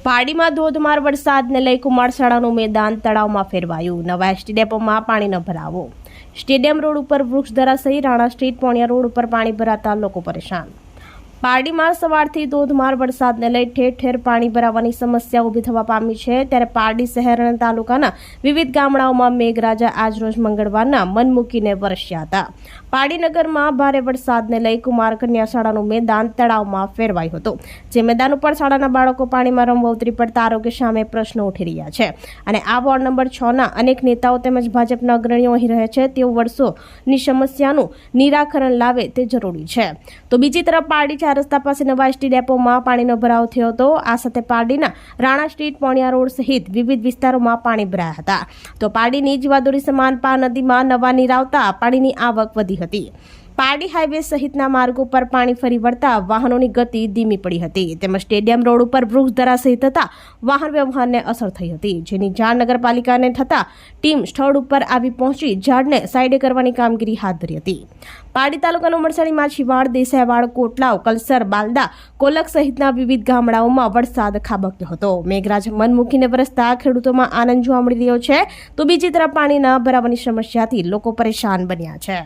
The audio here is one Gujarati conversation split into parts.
પારડીમાં ધોધમાર વરસાદને લઈ કુમારશાળાનું મેદાન તળાવમાં ફેરવાયું. નવા એસટી ડેપોમાં પાણીનો ભરાવો. સ્ટેડિયમ રોડ ઉપર વૃક્ષ ધરાશયી. રાણા સ્ટ્રીટ પોણિયા રોડ ઉપર પાણી ભરાતા લોકો પરેશાન. પારડીમાં સવારથી ધોધમાર વરસાદને લઈ ઠેર ઠેર પાણી ભરાવાની સમસ્યા ઊભી થવા પામી છે. ત્યારે પારડી શહેર અને તાલુકાના વિવિધ ગામડાઓમાં મેઘરાજા આજરોજ મંગળવારના મન મૂકીને વરસ્યા હતા. પારડી નગરમાં ભારે વરસાદને લઈ કુમાર કન્યા શાળાનું મેદાન તળાવમાં ફેરવાયું હતું. જે મેદાન ઉપર શાળાના બાળકો પાણીમાં રમવા ઉતરી પડતા આરોગ્ય સામે પ્રશ્નો ઉઠી રહ્યા છે. અને આ વોર્ડ નંબર 6ના અનેક નેતાઓ તેમજ ભાજપના અગ્રણીઓ અહીં રહે છે. તેઓ વર્ષોની સમસ્યાનું નિરાકરણ લાવે તે જરૂરી છે. તો બીજી તરફ પારડી રસ્તા પાસે નવા એસટી ડેપોમાં પાણીનો ભરાવ થયો હતો. આ સાથે પારડીના રાણા સ્ટ્રીટ પોણિયા રોડ સહિત વિવિધ વિસ્તારોમાં પાણી ભરાયા હતા. તો પારડીની જીવાદોરી સમાન નદીમાં નવા નીર આવતા પાણીની આવક વધી હતી. પારડી હાઈવે સહિતના માર્ગો પર પાણી ફરી વળતા વાહનોની ગતિ ધીમી પડી હતી. તેમજ સ્ટેડિયમ રોડ ઉપર વૃક્ષ ધરાશયી થતા વાહન વ્યવહારને અસર થઈ હતી. જેની જાણ નગરપાલિકાને થતા ટીમ સ્થળ ઉપર આવી પહોંચી ઝાડને સાઈડે કરવાની કામગીરી હાથ ધરી હતી. પારડી તાલુકાના ઉમરસાણી, માછીવાડ, દેસાઈવાડ, કોટલાવ, કલસર, બાલદા, કોલક સહિતના વિવિધ ગામડાઓમાં વરસાદ ખાબક્યો હતો. મેઘરાજા મન મૂકીને વરસતા ખેડૂતોમાં આનંદ જોવા મળી રહ્યો છે. તો બીજી તરફ પાણી ન ભરાવાની સમસ્યાથી લોકો પરેશાન બન્યા છે.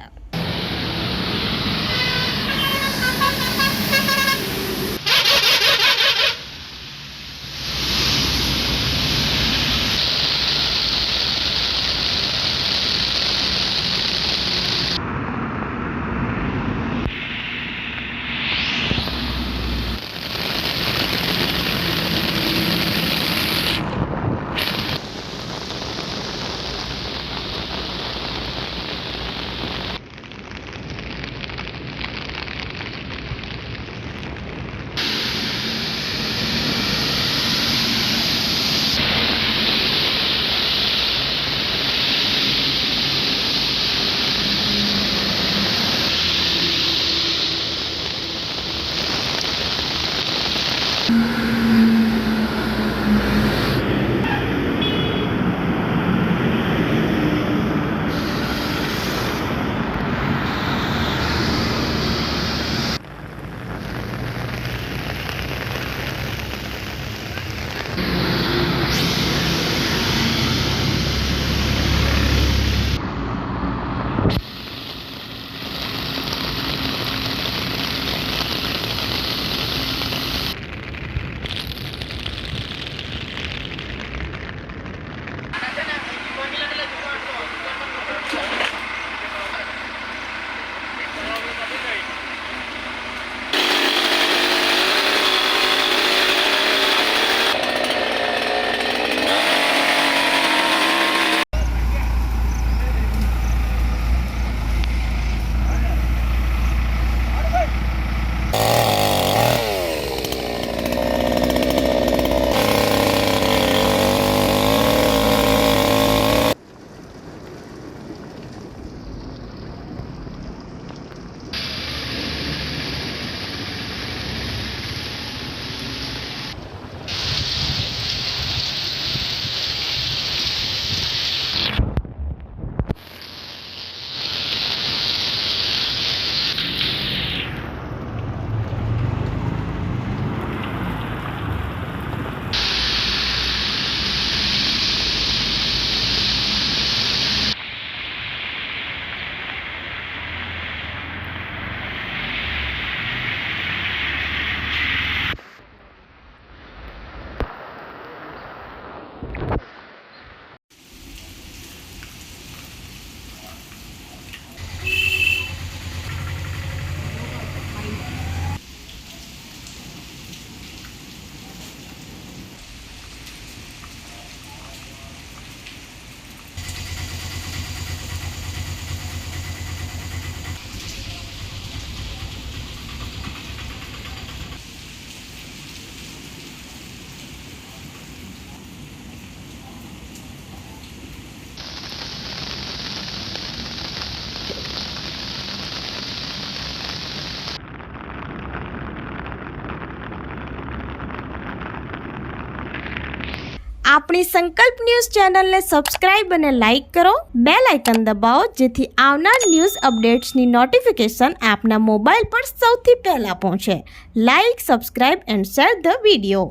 આપણી સંકલ્પ ન્યૂઝ ચેનલને સબસ્ક્રાઇબ અને લાઇક કરો. બેલ આઇકન દબાવો જેથી આવનાર ન્યૂઝ અપડેટ્સની નોટિફિકેશન આપના મોબાઈલ પર સૌથી પહેલા પહોંચે. Like, subscribe and share the video.